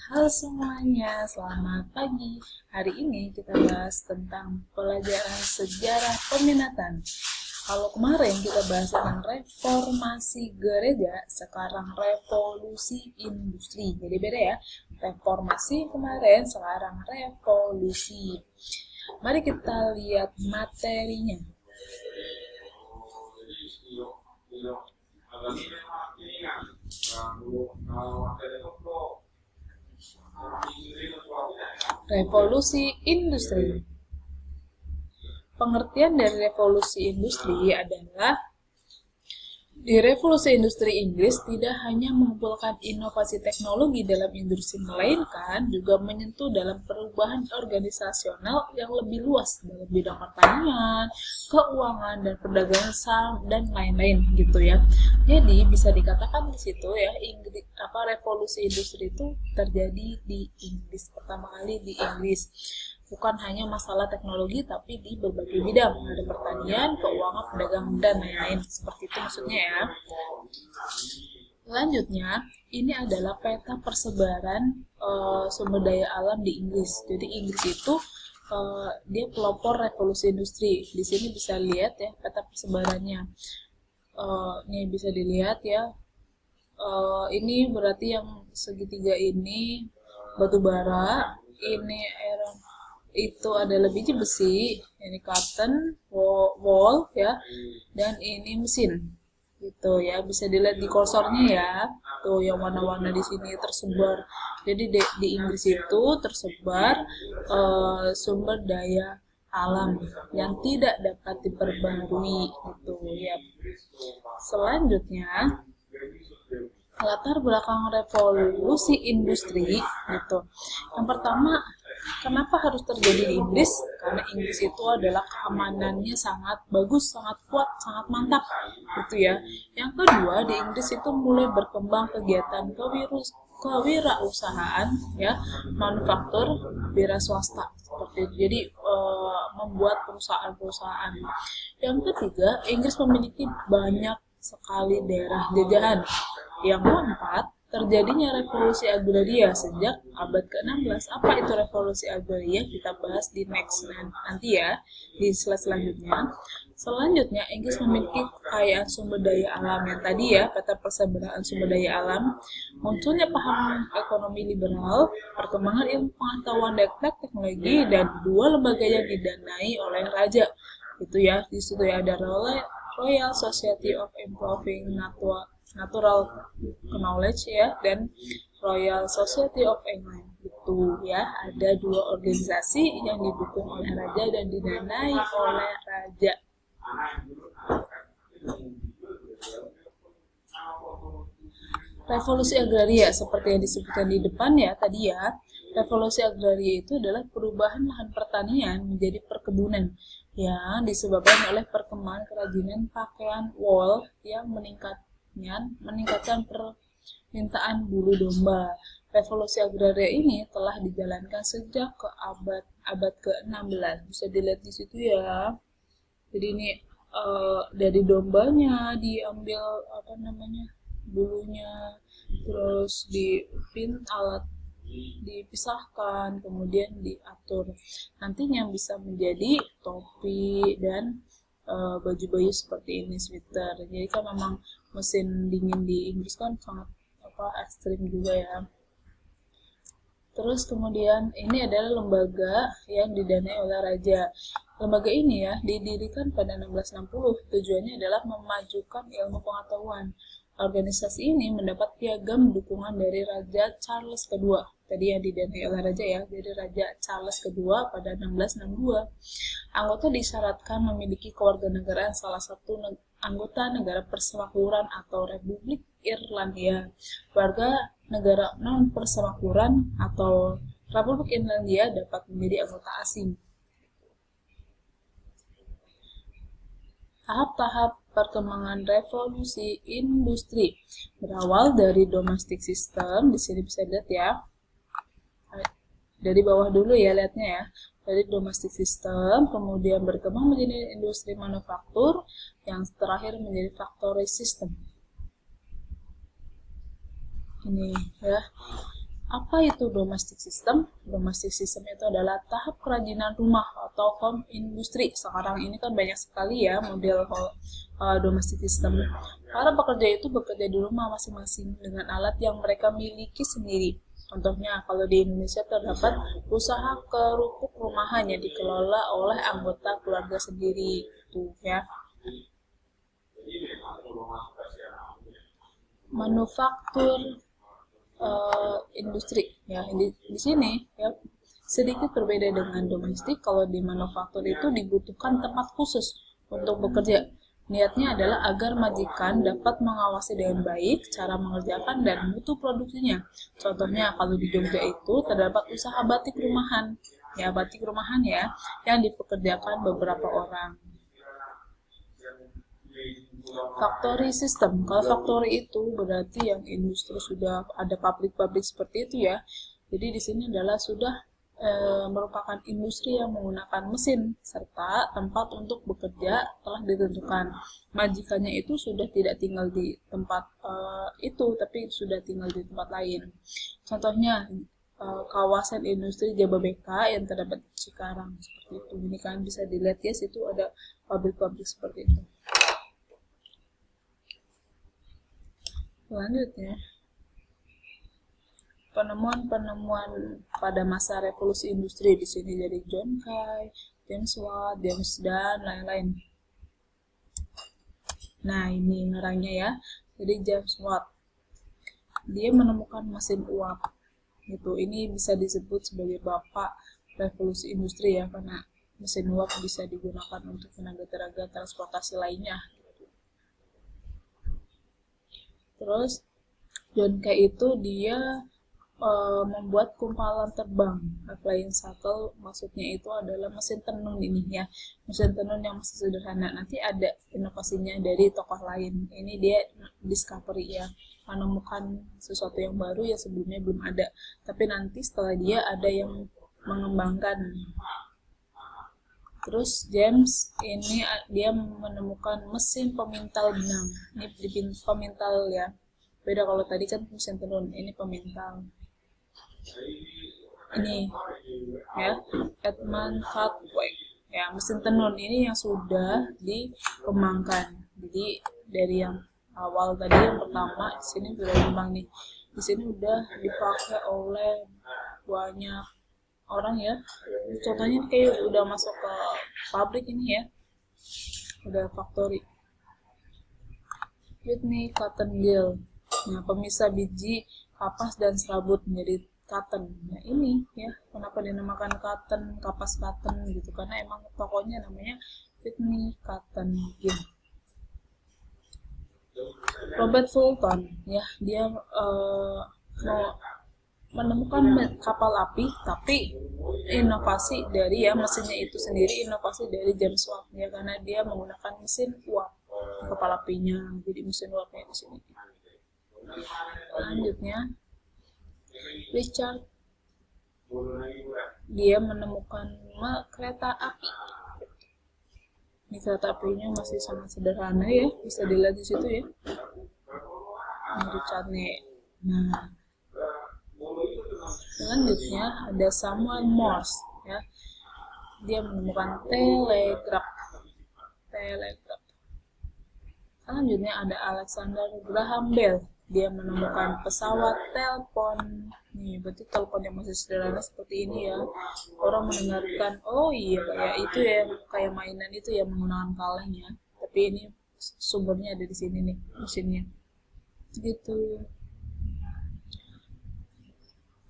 Halo semuanya, selamat pagi. Hari ini kita bahas tentang pelajaran sejarah peminatan. Kalau kemarin kita bahas tentang reformasi gereja, sekarang revolusi industri. Jadi beda ya, reformasi kemarin, sekarang revolusi. Mari kita lihat materinya. Revolusi industri. Pengertian dari revolusi industri adalah di revolusi industri Inggris tidak hanya mengumpulkan inovasi teknologi dalam industri, melainkan juga menyentuh dalam perubahan organisasional yang lebih luas dalam bidang pertanian, keuangan, dan perdagangan saham dan lain-lain gitu ya. Jadi bisa dikatakan di situ ya, revolusi industri itu terjadi di Inggris, pertama kali di Inggris. Bukan hanya masalah teknologi, tapi di berbagai bidang. Ada pertanian, keuangan, perdagangan, dan lain-lain. Seperti itu maksudnya ya. Selanjutnya, ini adalah peta persebaran sumber daya alam di Inggris. Jadi Inggris itu dia pelopor revolusi industri. Di sini bisa lihat ya peta persebarannya. Ini bisa dilihat ya. Ini berarti yang segitiga ini batu bara, ini iron, itu adalah biji besi, ini cotton wool ya, dan ini mesin gitu ya. Bisa dilihat di kursornya ya, tuh yang warna-warna di sini tersebar. Jadi di Inggris itu tersebar sumber daya alam yang tidak dapat diperbarui gitu ya. Selanjutnya, latar belakang revolusi industri gitu. Yang pertama, kenapa harus terjadi di Inggris? Karena Inggris itu adalah keamanannya sangat bagus, sangat kuat, sangat mantap gitu ya. Yang kedua, di Inggris itu mulai berkembang kegiatan kewirausahaan ya, manufaktur, wira swasta seperti itu. Jadi membuat perusahaan-perusahaan. Yang ketiga, Inggris memiliki banyak sekali daerah jajahan. Yang keempat, terjadinya revolusi agraria sejak abad ke-16. Apa itu revolusi agraria? Kita bahas di next nanti ya, di slide selanjutnya. Selanjutnya, Inggris memiliki kekayaan sumber daya alam yang tadi ya, peta persebaran sumber daya alam, munculnya paham ekonomi liberal, perkembangan ilmu pengetahuan dan teknologi, dan dua lembaga yang didanai oleh raja. Itu ya, di situ ya ada Royal Society of Improving Natural Knowledge ya, dan Royal Society of England. Itu ya, ada dua organisasi yang didukung oleh raja dan didanai oleh raja. Revolusi agraria seperti yang disebutkan di depan ya tadi ya. Revolusi agraria itu adalah perubahan lahan pertanian menjadi perkebunan yang disebabkan oleh perkembangan kerajinan pakaian wool yang meningkatkan permintaan bulu domba. Revolusi agraria ini telah dijalankan sejak ke abad ke-16. Bisa dilihat di situ ya. Jadi ini dari dombanya diambil bulunya, terus dipisahkan, kemudian diatur. Nantinya bisa menjadi topi dan baju-baju seperti ini, sweater. Jadi kan memang musim dingin di Inggris kan sangat ekstrim juga ya. Terus kemudian ini adalah lembaga yang didanai oleh raja. Lembaga ini ya didirikan pada 1660. Tujuannya adalah memajukan ilmu pengetahuan. Organisasi ini mendapat piagam dukungan dari Raja Charles II. Tadi yang didanai oleh raja ya, jadi Raja Charles II pada 1662. Anggota disyaratkan memiliki kewarganegaraan salah satu anggota negara persemakmuran atau Republik Irlandia. Warga negara non-persemakmuran atau Republik Irlandia dapat menjadi anggota asing. Tahap-tahap perkembangan revolusi industri berawal dari domestic system. Di sini bisa lihat ya. Dari bawah dulu ya lihatnya ya. Dari domestic system, kemudian berkembang menjadi industri manufaktur, yang terakhir menjadi factory system. Ini ya. Apa itu domestic system? Domestic system itu adalah tahap kerajinan rumah atau home industry. Sekarang ini kan banyak sekali ya model domestic system. Para pekerja itu bekerja di rumah masing-masing dengan alat yang mereka miliki sendiri. Contohnya, kalau di Indonesia terdapat usaha kerupuk rumahan yang dikelola oleh anggota keluarga sendiri, tuh ya. Manufaktur industri ya di sini ya sedikit berbeda dengan domestik. Kalau di manufaktur itu dibutuhkan tempat khusus untuk bekerja. Niatnya adalah agar majikan dapat mengawasi dengan baik cara mengerjakan dan mutu produksinya. Contohnya kalau di Jogja itu terdapat usaha batik rumahan ya yang dipekerjakan beberapa orang. Factory system. Kalau factory itu berarti yang industri sudah ada pabrik-pabrik seperti itu ya. Jadi di sini adalah sudah merupakan industri yang menggunakan mesin serta tempat untuk bekerja telah ditentukan. Majikannya itu sudah tidak tinggal di tempat itu, tapi sudah tinggal di tempat lain. Contohnya kawasan industri Jababeka yang terdapat di Cikarang seperti itu. Ini kan bisa dilihat ya, situ ada pabrik-pabrik seperti itu. Selanjutnya, penemuan-penemuan pada masa revolusi industri di sini jadi John Kay, James Watt, James dan lain-lain. Nah, ini orangnya ya. Jadi James Watt. Dia menemukan mesin uap. Gitu. Ini bisa disebut sebagai bapak revolusi industri ya, karena mesin uap bisa digunakan untuk tenaga-tenaga transportasi lainnya. Terus John Kay itu dia membuat kumpalan terbang, flying shuttle, maksudnya itu adalah mesin tenun ini ya, mesin tenun yang masih sederhana. Nanti ada inovasinya dari tokoh lain. Ini dia discovery ya, menemukan sesuatu yang baru yang sebelumnya belum ada, tapi nanti setelah dia ada yang mengembangkan. Terus James ini dia menemukan mesin pemintal benang. Ini pemintal ya. Beda kalau tadi kan mesin tenun, ini pemintal. Ini ya, Edmund Cartwright. Ya, mesin tenun ini yang sudah dikembangkan. Jadi dari yang awal tadi yang pertama di sini sudah kembang nih. Di sini udah dipakai oleh banyak orang ya. Contohnya kayak udah masuk ke pabrik ini ya, udah factory. Whitney Cotton Gill, nah pemisah biji kapas dan serabut menjadi cotton. Nah ini ya, kenapa dinamakan cotton, kapas cotton gitu, karena emang tokonya namanya Whitney Cotton Gill. Robert Fulton ya, dia mau menemukan kapal api, tapi inovasi dari ya mesinnya itu sendiri inovasi dari James Watt ya, karena dia menggunakan mesin uap kapal apinya, jadi mesin uapnya di sini. Selanjutnya Richard, dia menemukan kereta api. Ini kereta apinya masih sangat sederhana ya, bisa dilihat di situ ya. Ini Richard nih. Nah, selanjutnya ada Samuel Morse ya, dia menemukan telegraf. Selanjutnya ada Alexander Graham Bell, dia menemukan pesawat telepon. Nih berarti telepon yang masih sederhana seperti ini ya, orang mendengarkan oh iya kayak itu ya, kayak mainan itu ya menggunakan kaleng ya, tapi ini sumbernya ada di sini nih mesinnya gitu.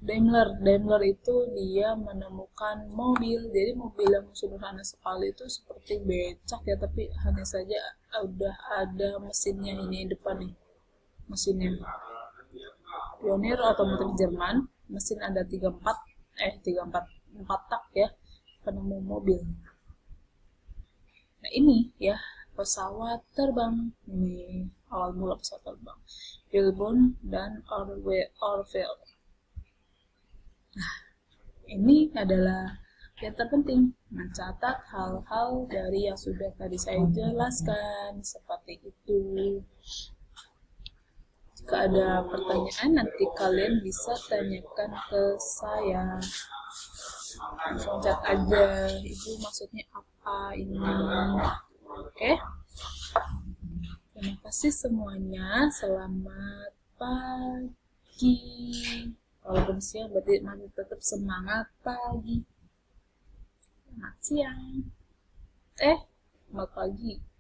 Daimler itu dia menemukan mobil, jadi mobil yang sederhana sekali itu seperti becak ya, tapi hanya saja udah ada mesinnya ini depan nih mesinnya. Pionir otomotif Jerman, mesin ada 4 tak ya, penemu mobil. Nah ini ya pesawat terbang, ini awal mula pesawat terbang, Wilbur dan Orville. Nah, ini adalah yang terpenting, mencatat hal-hal dari yang sudah tadi saya jelaskan, seperti itu. Jika ada pertanyaan, nanti kalian bisa tanyakan ke saya. Langsung chat aja, Ibu maksudnya apa ini. Oke? Terima kasih semuanya. Selamat pagi. Walaupun siang berarti masih tetap semangat pagi. Selamat siang. Selamat pagi.